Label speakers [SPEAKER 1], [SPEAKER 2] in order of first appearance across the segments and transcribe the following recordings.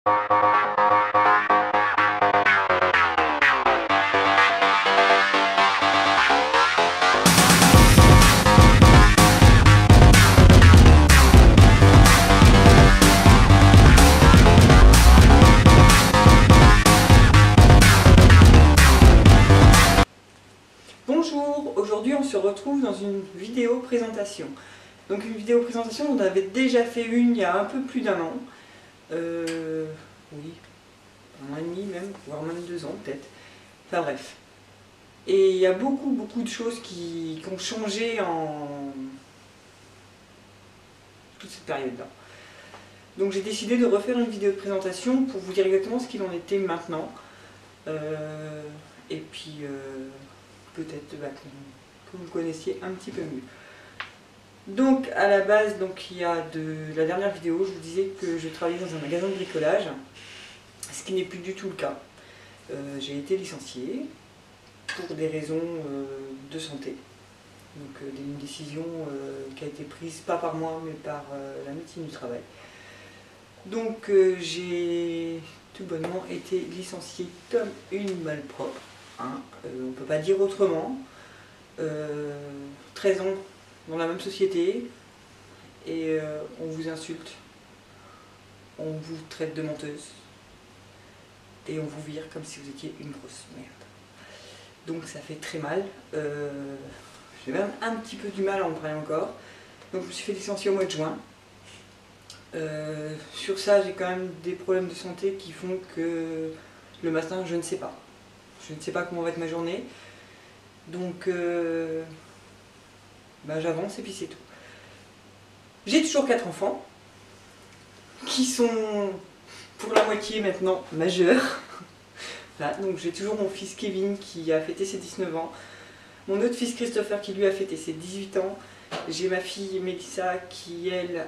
[SPEAKER 1] Bonjour, aujourd'hui on se retrouve dans une vidéo présentation. Donc une vidéo présentation, on avait déjà fait une il y a un peu plus d'un an. Oui, un an et demi même, voire même 2 ans peut-être. Enfin bref. Et il y a beaucoup de choses qui ont changé en toute cette période-là. Donc j'ai décidé de refaire une vidéo de présentation pour vous dire exactement ce qu'il en était maintenant. Et puis peut-être que vous connaissiez un petit peu mieux. Donc à la base, il y a de la dernière vidéo, je vous disais que je travaillais dans un magasin de bricolage, ce qui n'est plus du tout le cas. J'ai été licenciée pour des raisons de santé. Donc une décision qui a été prise pas par moi mais par la médecine du travail. Donc j'ai tout bonnement été licenciée comme une malpropre. Hein. On ne peut pas dire autrement. 13 ans dans la même société et on vous insulte, on vous traite de menteuse et on vous vire comme si vous étiez une grosse merde. Donc ça fait très mal. J'ai même un petit peu du mal à en parler encore. Donc je me suis fait licencier au mois de juin. Sur ça, j'ai quand même des problèmes de santé qui font que le matin, je ne sais pas. Je ne sais pas comment va être ma journée. Donc j'avance et puis c'est tout. J'ai toujours 4 enfants qui sont pour la moitié maintenant majeurs. Voilà, donc j'ai toujours mon fils Kevin qui a fêté ses 19 ans, mon autre fils Christopher qui lui a fêté ses 18 ans, j'ai ma fille Mélissa qui elle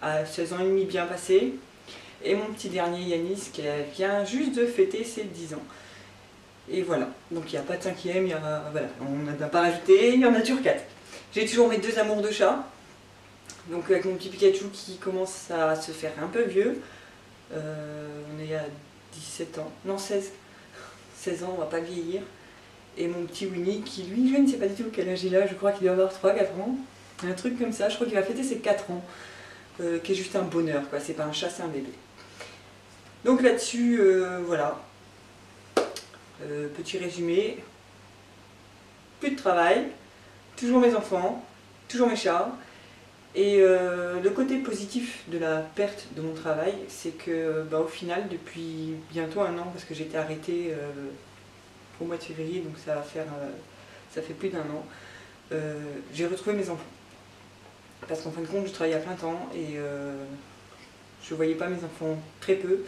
[SPEAKER 1] a 16 ans et demi bien passé, et mon petit dernier Yanis qui vient juste de fêter ses 10 ans. Et voilà, donc il n'y a pas de 5e, voilà, on n'a pas rajouté, il y en a toujours 4. J'ai toujours mes 2 amours de chat, donc avec mon petit Pikachu qui commence à se faire un peu vieux, on est à 17 ans, non 16 ans, on va pas vieillir, et mon petit Winnie qui lui, je ne sais pas du tout quel âge il a, je crois qu'il doit avoir 3-4 ans, un truc comme ça, je crois qu'il va fêter ses 4 ans, qui est juste un bonheur, quoi. C'est pas un chat, c'est un bébé. Donc là-dessus, voilà. Petit résumé, plus de travail, toujours mes enfants, toujours mes chats, et le côté positif de la perte de mon travail, c'est que au final, depuis bientôt 1 an, parce que j'étais arrêtée au mois de février, donc ça fait plus d'1 an, j'ai retrouvé mes enfants. Parce qu'en fin de compte, je travaillais à plein temps et je voyais pas mes enfants très peu,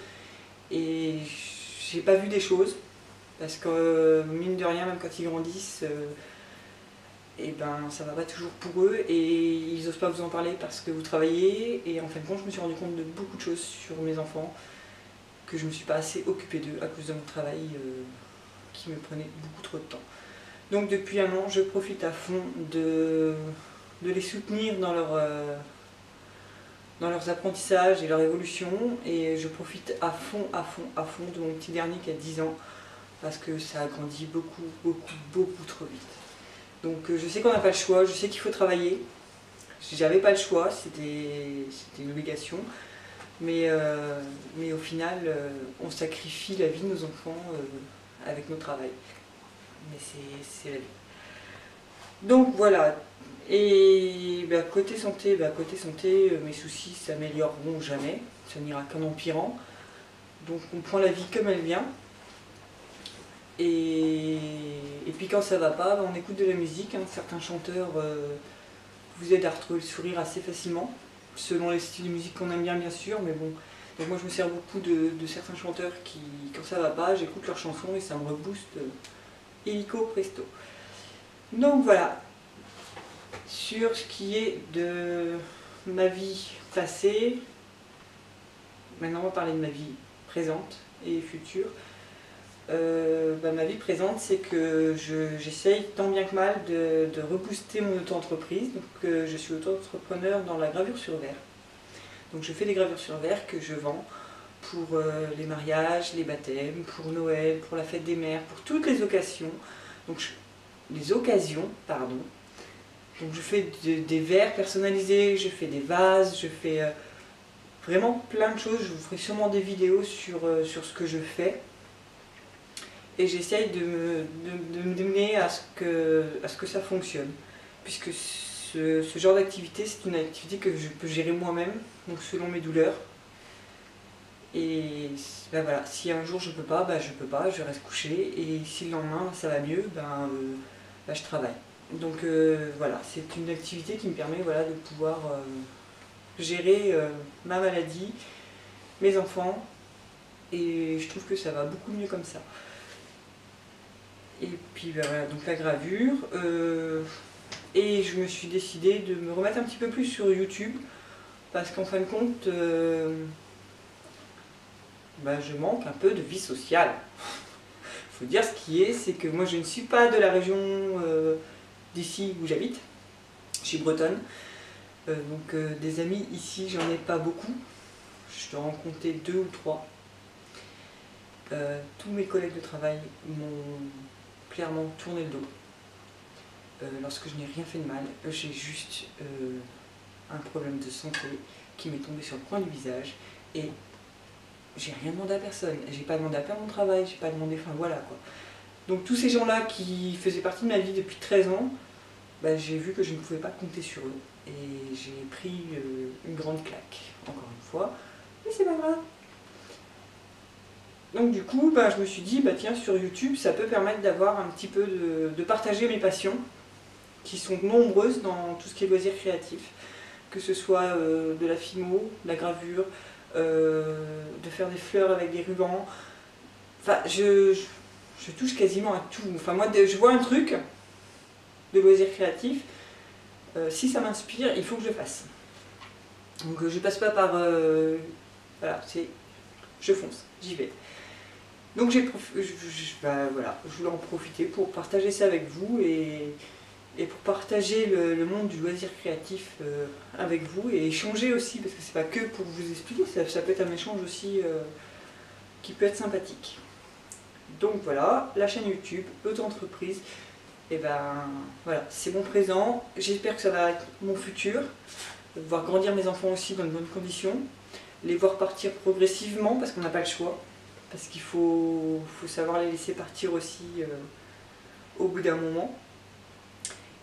[SPEAKER 1] et j'ai pas vu des choses. Parce que mine de rien, même quand ils grandissent, ça va pas toujours pour eux et ils n'osent pas vous en parler parce que vous travaillez. Et en fin de compte, je me suis rendu compte de beaucoup de choses sur mes enfants, que je ne me suis pas assez occupée d'eux à cause de mon travail qui me prenait beaucoup trop de temps. Donc depuis 1 an, je profite à fond de les soutenir dans leurs apprentissages et leur évolution, et je profite à fond de mon petit dernier qui a 10 ans. Parce que ça a grandi beaucoup trop vite. Donc je sais qu'on n'a pas le choix, je sais qu'il faut travailler. J'avais pas le choix, c'était une obligation. Mais au final, on sacrifie la vie de nos enfants avec notre travail. Mais c'est la vie. Donc voilà. Et côté santé, mes soucis s'amélioreront jamais. Ça n'ira qu'en empirant. Donc on prend la vie comme elle vient. Et puis quand ça va pas, on écoute de la musique. Certains chanteurs vous aident à retrouver le sourire assez facilement, selon les styles de musique qu'on aime bien sûr, mais bon. Donc moi je me sers beaucoup de certains chanteurs qui, quand ça va pas, j'écoute leurs chansons et ça me rebooste illico presto. Donc voilà, sur ce qui est de ma vie passée, maintenant on va parler de ma vie présente et future. Ma vie présente, c'est que j'essaye tant bien que mal de rebooster mon auto-entreprise. Donc je suis auto-entrepreneur dans la gravure sur verre. Donc je fais des gravures sur verre que je vends pour les mariages, les baptêmes, pour Noël, pour la fête des mères, pour toutes les occasions. Donc Donc je fais des verres personnalisés, je fais des vases, je fais vraiment plein de choses. Je vous ferai sûrement des vidéos sur ce que je fais. Et j'essaye de me donner à ce que ça fonctionne. Puisque ce genre d'activité, c'est une activité que je peux gérer moi-même, donc selon mes douleurs. Et ben voilà, si un jour je peux pas, je reste couché. Et si le lendemain ça va mieux, je travaille. Donc voilà, c'est une activité qui me permet de pouvoir gérer ma maladie, mes enfants, et je trouve que ça va beaucoup mieux comme ça. Et puis voilà, donc la gravure, et je me suis décidée de me remettre un petit peu plus sur YouTube, parce qu'en fin de compte, je manque un peu de vie sociale. Il faut dire ce qui est, c'est que moi je ne suis pas de la région d'ici où j'habite, je suis bretonne, donc des amis ici j'en ai pas beaucoup, je dois en compter 2 ou 3. Tous mes collègues de travail m'ont clairement tourné le dos lorsque je n'ai rien fait de mal. J'ai juste un problème de santé qui m'est tombé sur le coin du visage et j'ai rien demandé à personne. J'ai pas demandé à faire mon travail, j'ai pas demandé, enfin voilà quoi. Donc tous ces gens-là qui faisaient partie de ma vie depuis 13 ans, j'ai vu que je ne pouvais pas compter sur eux. Et j'ai pris une grande claque, encore une fois, mais c'est pas grave. Donc du coup, je me suis dit, tiens, sur YouTube, ça peut permettre d'avoir un petit peu de partager mes passions, qui sont nombreuses dans tout ce qui est loisirs créatifs, que ce soit de la fimo, de la gravure, de faire des fleurs avec des rubans. Enfin, je touche quasiment à tout. Enfin, moi, je vois un truc de loisirs créatifs, si ça m'inspire, il faut que je le fasse. Donc je passe pas par... voilà, je fonce, j'y vais. Donc je voulais en profiter pour partager ça avec vous et pour partager le monde du loisir créatif avec vous et échanger aussi, parce que c'est pas que pour vous expliquer, ça peut être un échange aussi qui peut être sympathique. Donc voilà, la chaîne YouTube, Auto-entreprise, et voilà, c'est mon présent, j'espère que ça va être mon futur, voir grandir mes enfants aussi dans de bonnes conditions, les voir partir progressivement parce qu'on n'a pas le choix, parce qu'il faut savoir les laisser partir aussi au bout d'un moment.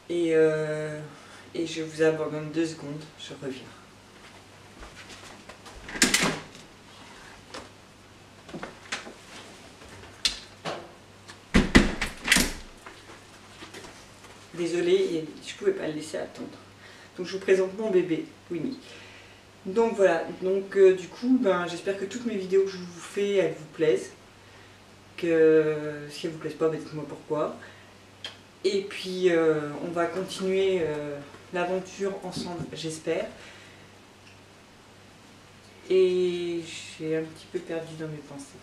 [SPEAKER 1] Et je vous abandonne 2 secondes, je reviens. Désolée, je ne pouvais pas le laisser attendre. Donc je vous présente mon bébé, Winnie. Donc voilà, donc du coup, j'espère que toutes mes vidéos que je vous fais, elles vous plaisent. Que si elles ne vous plaisent pas, dites-moi pourquoi. Et puis on va continuer l'aventure ensemble, j'espère. Et j'ai un petit peu perdu dans mes pensées.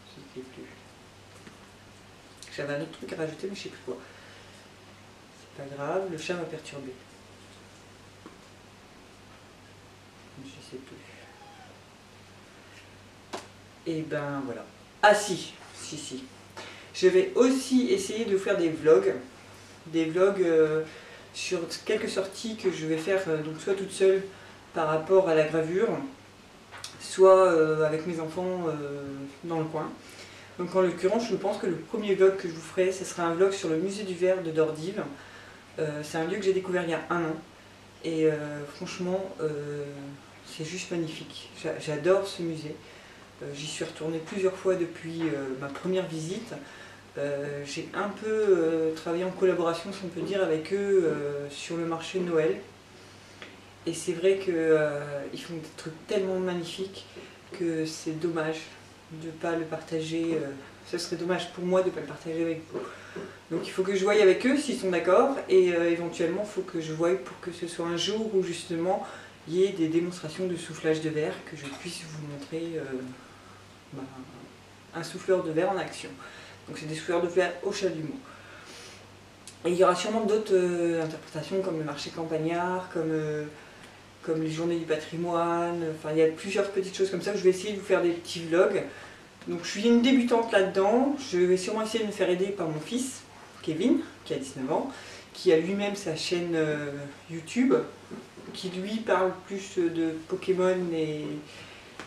[SPEAKER 1] Je ne sais plus. J'avais un autre truc à rajouter, mais je ne sais plus quoi. C'est pas grave, le chat m'a perturbé. Je ne sais plus. Et voilà. Ah si. Je vais aussi essayer de faire des vlogs sur quelques sorties que je vais faire, donc soit toute seule par rapport à la gravure, soit avec mes enfants dans le coin. Donc en l'occurrence, je pense que le premier vlog que je vous ferai, ce sera un vlog sur le musée du verre de Dordives. C'est un lieu que j'ai découvert il y a 1 an. Et franchement, c'est juste magnifique. J'adore ce musée. J'y suis retournée plusieurs fois depuis ma première visite. J'ai un peu travaillé en collaboration, si on peut dire, avec eux sur le marché de Noël. Et c'est vrai qu'ils font des trucs tellement magnifiques que c'est dommage de ne pas le partager. Ce serait dommage pour moi de ne pas le partager avec vous. Donc il faut que je voie avec eux s'ils sont d'accord, et éventuellement il faut que je voie pour que ce soit un jour où justement il y ait des démonstrations de soufflage de verre, que je puisse vous montrer un souffleur de verre en action. Donc c'est des souffleurs de verre au chalumeau. Et il y aura sûrement d'autres interprétations comme le marché campagnard, comme comme les journées du patrimoine, enfin il y a plusieurs petites choses comme ça. Je vais essayer de vous faire des petits vlogs. Donc je suis une débutante là-dedans, je vais sûrement essayer de me faire aider par mon fils, Kevin, qui a 19 ans, qui a lui-même sa chaîne YouTube, qui lui parle plus de Pokémon et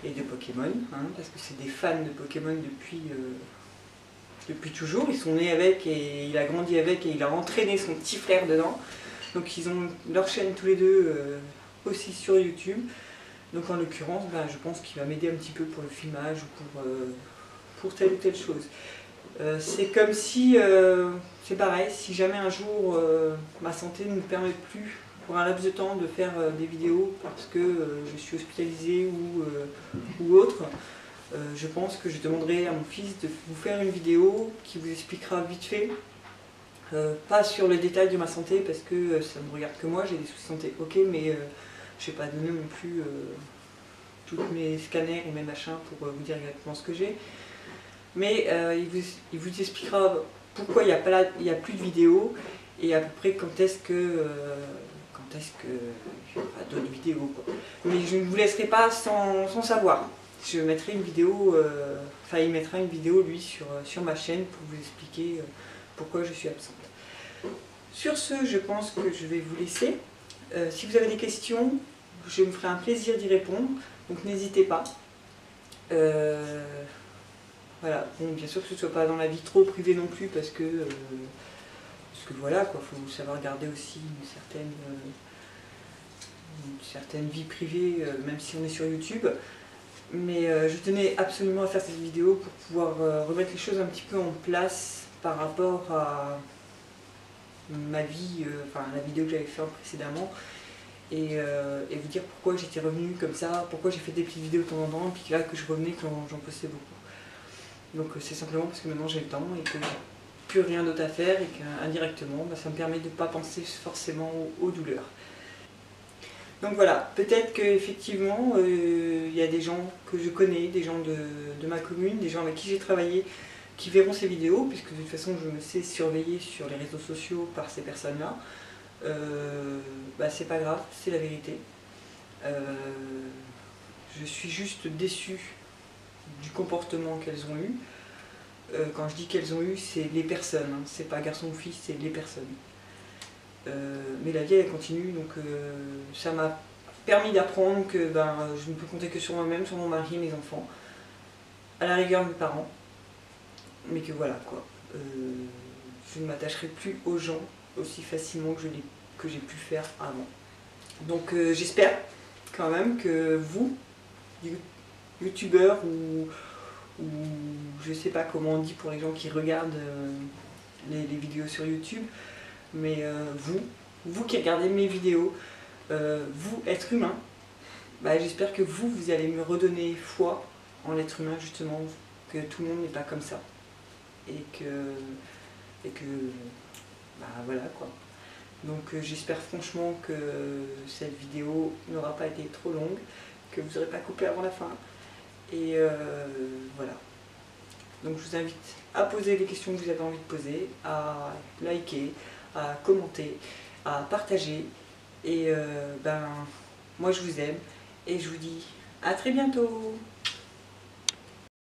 [SPEAKER 1] de Pokémon, hein, parce que c'est des fans de Pokémon depuis toujours. Ils sont nés avec et il a grandi avec et il a entraîné son petit frère dedans. Donc ils ont leur chaîne tous les deux aussi sur YouTube. Donc en l'occurrence, je pense qu'il va m'aider un petit peu pour le filmage ou pour telle ou telle chose. C'est comme si, c'est pareil, si jamais un jour ma santé ne me permet plus pour un laps de temps de faire des vidéos parce que je suis hospitalisée ou autre, je pense que je demanderai à mon fils de vous faire une vidéo qui vous expliquera vite fait, pas sur le détail de ma santé parce que ça ne me regarde que moi, j'ai des soucis de santé, ok, mais je ne vais pas donner non plus tous mes scanners et mes machins pour vous dire exactement ce que j'ai. Mais il vous expliquera pourquoi il n'y a plus de vidéos et à peu près quand est-ce qu'il y aura d'autres vidéos, quoi. Mais je ne vous laisserai pas sans savoir. Je mettrai une vidéo, il mettra une vidéo lui sur ma chaîne pour vous expliquer pourquoi je suis absente. Sur ce, je pense que je vais vous laisser. Si vous avez des questions, je me ferai un plaisir d'y répondre, donc n'hésitez pas. Voilà, bon, bien sûr que ce ne soit pas dans la vie trop privée non plus, parce que voilà, quoi, faut savoir garder aussi une certaine vie privée, même si on est sur YouTube. Mais je tenais absolument à faire cette vidéo pour pouvoir remettre les choses un petit peu en place par rapport à ma vie, la vidéo que j'avais faite précédemment, et vous dire pourquoi j'étais revenue comme ça, pourquoi j'ai fait des petites vidéos de temps en temps, puis là que je revenais quand j'en postais beaucoup. Donc c'est simplement parce que maintenant j'ai le temps et que j'ai plus rien d'autre à faire et qu'indirectement ça me permet de ne pas penser forcément aux douleurs. Donc voilà, peut-être qu'effectivement il y a des gens que je connais, des gens de ma commune, des gens avec qui j'ai travaillé, qui verront ces vidéos, puisque de toute façon je me sais surveiller sur les réseaux sociaux par ces personnes-là. C'est pas grave, c'est la vérité. Je suis juste déçue du comportement qu'elles ont eu. Quand je dis qu'elles ont eu, c'est les personnes, hein. C'est pas garçon ou fille, c'est les personnes. Mais la vie elle continue, donc ça m'a permis d'apprendre que je ne peux compter que sur moi-même, sur mon mari et mes enfants, à la rigueur mes parents, mais que voilà quoi. Je ne m'attacherai plus aux gens aussi facilement que j'ai pu faire avant. Donc j'espère quand même que vous, youtubeurs ou je sais pas comment on dit pour les gens qui regardent les vidéos sur YouTube, mais vous qui regardez mes vidéos, vous, être humain, j'espère que vous allez me redonner foi en l'être humain, justement, que tout le monde n'est pas comme ça. Et que voilà quoi. Donc j'espère franchement que cette vidéo n'aura pas été trop longue, que vous n'aurez pas coupé avant la fin. Et voilà. Donc je vous invite à poser les questions que vous avez envie de poser, à liker, à commenter, à partager. Et moi je vous aime et je vous dis à très bientôt.